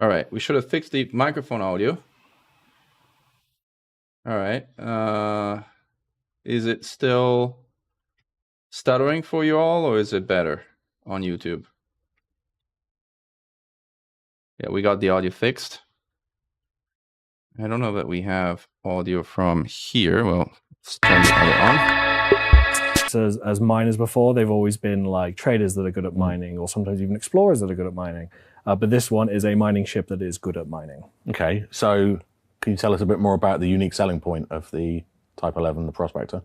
All right, we should have fixed the microphone audio. All right. Is it still stuttering for you all, or is it better on YouTube? Yeah, we got the audio fixed. I don't know that we have audio from here. Well, let's turn the audio on. So as miners before, they've always been like traders that are good at mining, or sometimes even explorers that are good at mining. But this one is a mining ship that is good at mining. Okay, so can you tell us a bit more about the unique selling point of the Type 11, the Prospector?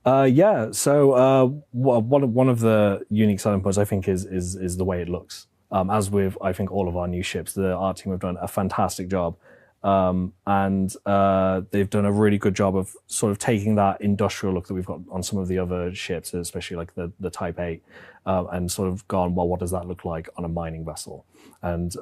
Yeah, so one of the unique selling points, I think, is the way it looks. As with, I think, all of our new ships, the art team have done a fantastic job. And they've done a really good job of sort of taking that industrial look that we've got on some of the other ships, especially like the Type 8, and sort of gone, well, what does that look like on a mining vessel? And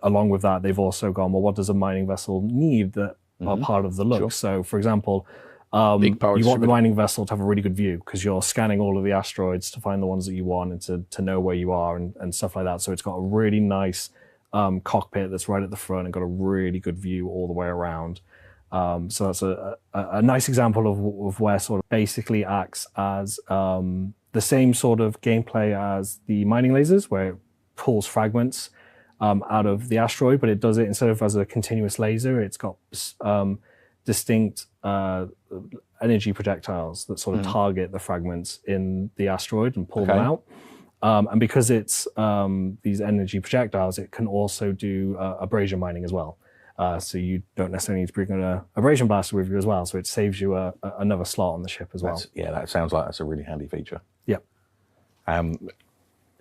along with that, they've also gone, well, what does a mining vessel need that are part of the look? Sure. So, for example, you want the mining vessel to have a really good view because you're scanning all of the asteroids to find the ones that you want and to know where you are and stuff like that. So it's got a really nice cockpit that's right at the front and got a really good view all the way around. So that's a nice example of where sort of basically acts as the same sort of gameplay as the mining lasers, where it pulls fragments out of the asteroid, but it does it instead of as a continuous laser, it's got distinct energy projectiles that sort of target the fragments in the asteroid and pull them out. And because it's these energy projectiles, it can also do abrasion mining as well. So you don't necessarily need to bring an abrasion blaster with you as well. So it saves you another slot on the ship as well. Yeah, that sounds like that's a really handy feature. Yep.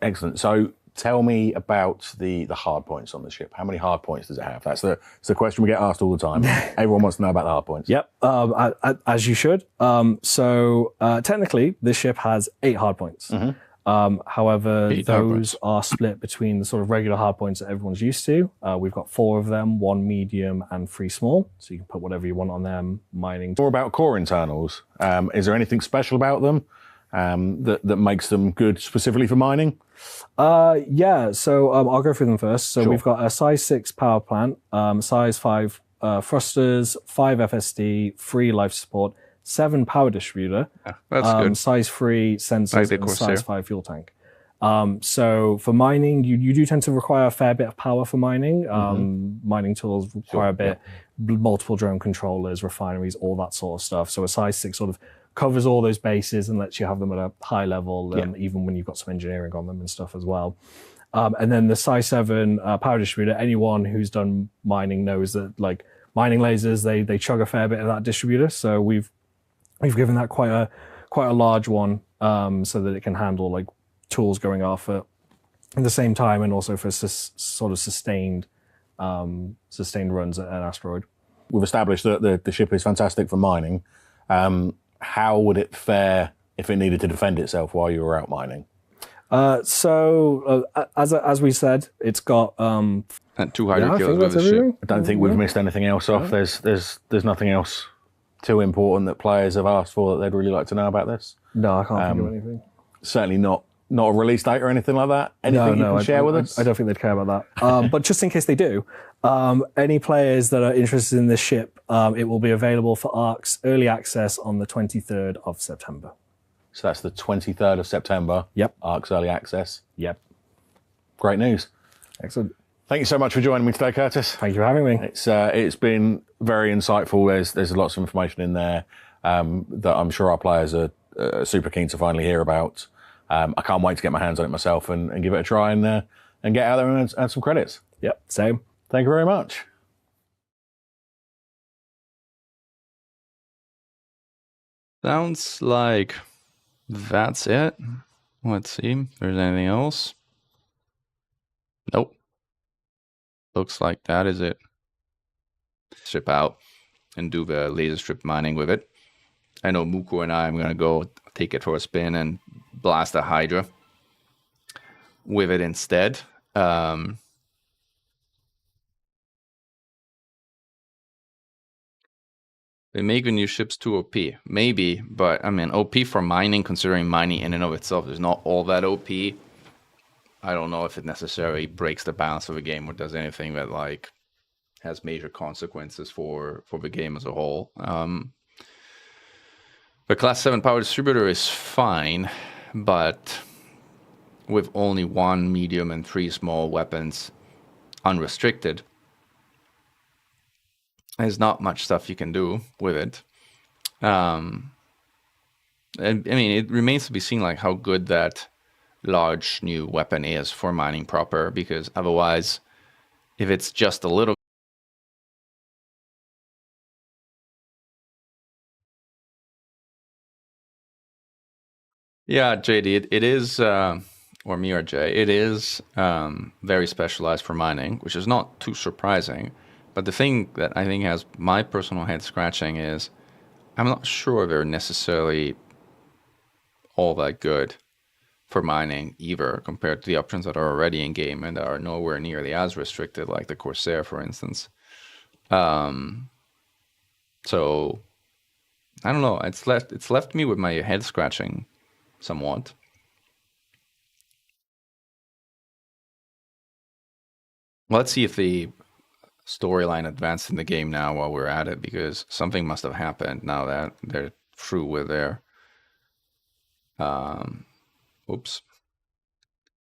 Excellent. So tell me about the hard points on the ship. How many hard points does it have? That's the question we get asked all the time. Everyone wants to know about the hard points. Yep, as you should. So technically, this ship has 8 hard points. However, those are split between the sort of regular hard points that everyone's used to. We've got 4 of them, 1 medium and 3 small. So you can put whatever you want on them, mining. More about core internals. Is there anything special about them that makes them good specifically for mining? Yeah, so I'll go through them first. So we've got a size 6 power plant, size 5 thrusters, 5 FSD, 3 life support, 7 power distributor, that's good. size 3 sensors, and size 5 fuel tank. So for mining, you do tend to require a fair bit of power for mining. Mining tools require a bit, multiple drone controllers, refineries, all that sort of stuff. So a size 6 sort of covers all those bases and lets you have them at a high level, even when you've got some engineering on them and stuff as well. And then the size 7 power distributor, anyone who's done mining knows that like mining lasers, they chug a fair bit of that distributor. So we've given that quite a large one so that it can handle like tools going off at the same time and also for sort of sustained runs at an asteroid. We've established that the ship is fantastic for mining. How would it fare if it needed to defend itself while you were out mining? So as we said, it's got and 200 kills with the ship. I don't think we've missed anything else off. There's nothing else too important that players have asked for that they'd really like to know about this. No, I can't think of anything. Certainly not a release date or anything like that. Anything you can share with us? I don't think they'd care about that. But just in case they do, any players that are interested in this ship, it will be available for ARC's early access on the 23rd of September. So that's the 23rd of September. Yep. ARC's early access. Yep. Great news. Excellent. Thank you so much for joining me today, Curtis. Thank you for having me. It's been very insightful. There's lots of information in there that I'm sure our players are super keen to finally hear about. I can't wait to get my hands on it myself and give it a try and get out there and add some credits. Yep, same. Thank you very much. Sounds like that's it. Let's see if there's anything else. Nope. Looks like that is it. Strip out and do the laser strip mining with it. I know Muko and I am going to go take it for a spin and blast a Hydra with it instead. They make the new ships too OP. Maybe, but I mean, OP for mining, considering mining in and of itself is not all that OP. I don't know if it necessarily breaks the balance of a game or does anything that like has major consequences for the game as a whole. The class 7 power distributor is fine, but with only 1 medium and 3 small weapons unrestricted, there's not much stuff you can do with it. And I mean, it remains to be seen like how good that large new weapon is for mining proper, because otherwise, if it's just a little. Yeah, JD, it is, or me or Jay, it is very specialized for mining, which is not too surprising. But the thing that I think has my personal head scratching is I'm not sure they're necessarily all that good for mining either, compared to the options that are already in game and are nowhere nearly as restricted, like the Corsair, for instance. So I don't know. It's left me with my head scratching somewhat. Let's see if the storyline advanced in the game now while we're at it, because something must have happened now that they're through with their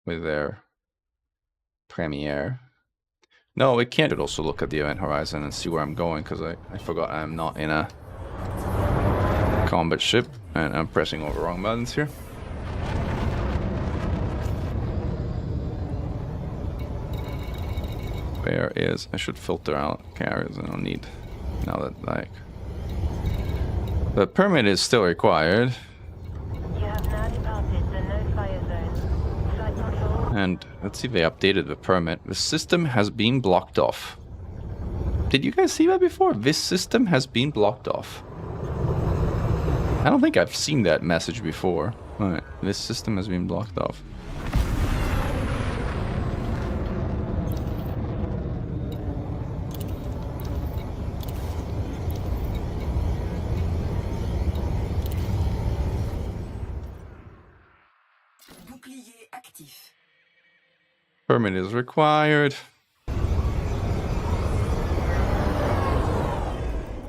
with their premiere. No, it can't. I could also look at the event horizon and see where I'm going, because I forgot I'm not in a combat ship and I'm pressing all the wrong buttons here. Where is, I should filter out carriers. I don't need, now that like the permit is still required. You have now departed the no-fire zone. Flight control. And let's see if they updated the permit. The system has been blocked off. Did you guys see that before? This system has been blocked off. I don't think I've seen that message before. Alright, this system has been blocked off. Permit is required.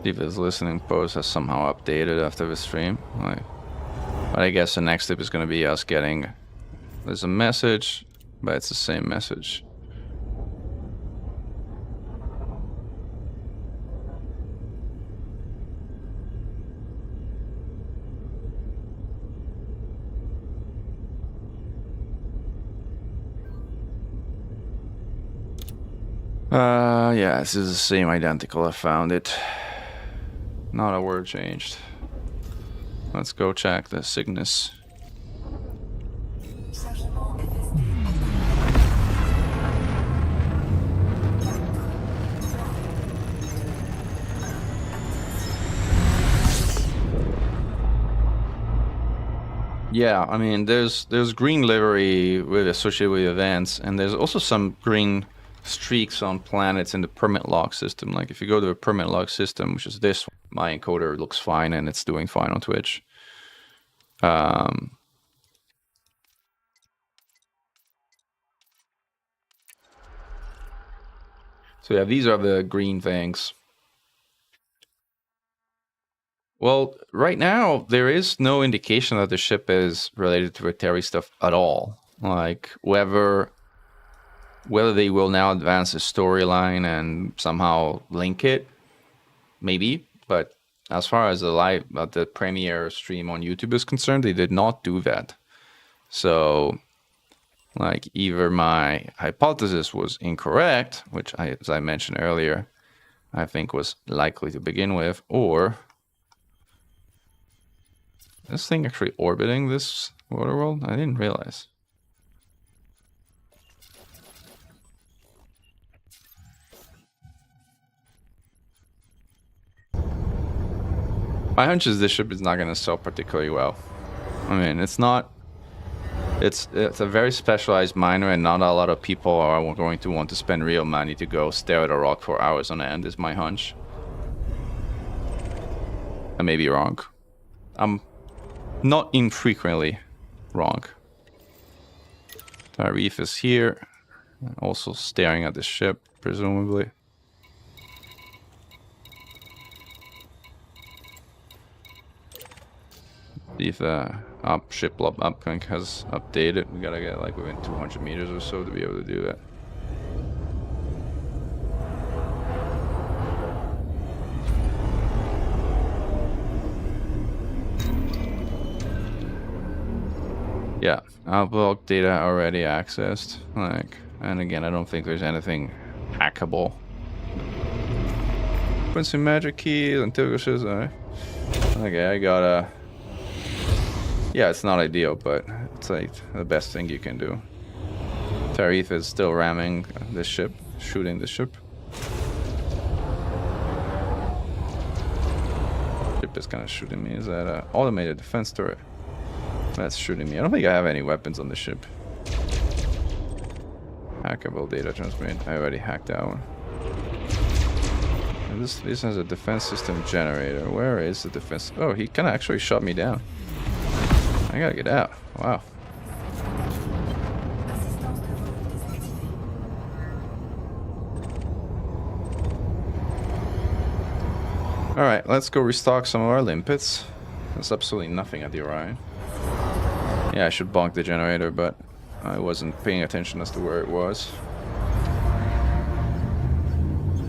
See if this listening post has somehow updated after the stream. But I guess the next step is going to be us getting... There's a message, but it's the same message. Yeah, this is the same identical. I found it. Not a word changed. Let's go check the Cygnus. Yeah, I mean, there's green livery with associated with events, and there's also some green streaks on planets in the permit log system. Like if you go to the permit log system, which is this, my encoder looks fine and it's doing fine on Twitch. So yeah, these are the green things. Well, right now there is no indication that the ship is related to the Terry stuff at all. Like whether they will now advance the storyline and somehow link it, maybe. But as far as the premiere stream on YouTube is concerned, they did not do that. So, like, either my hypothesis was incorrect, which as I mentioned earlier, I think was likely to begin with, or this thing actually orbiting this water world? I didn't realize. My hunch is this ship is not going to sell particularly well. I mean, it's not... It's a very specialized miner, and not a lot of people are going to want to spend real money to go stare at a rock for hours on end, is my hunch. I may be wrong. I'm not infrequently wrong. Tarif is here, also staring at the ship, presumably. See if the ship uplink has updated. We gotta get like within 200 meters or so to be able to do that. Yeah, outlook data already accessed. Like, and again, I don't think there's anything hackable. Frequency magic keys until it says, okay, I got a. Yeah, it's not ideal, but it's like the best thing you can do. Tarif is still ramming the ship, shooting the ship. Ship is kind of shooting me. Is that an automated defense turret? That's shooting me. I don't think I have any weapons on the ship. Hackable data transmit. I already hacked that one. And this has a defense system generator. Where is the defense? Oh, he kind of actually shot me down. I gotta get out. Wow. Alright, let's go restock some of our limpets. There's absolutely nothing at the Orion. Yeah, I should bonk the generator, but I wasn't paying attention as to where it was.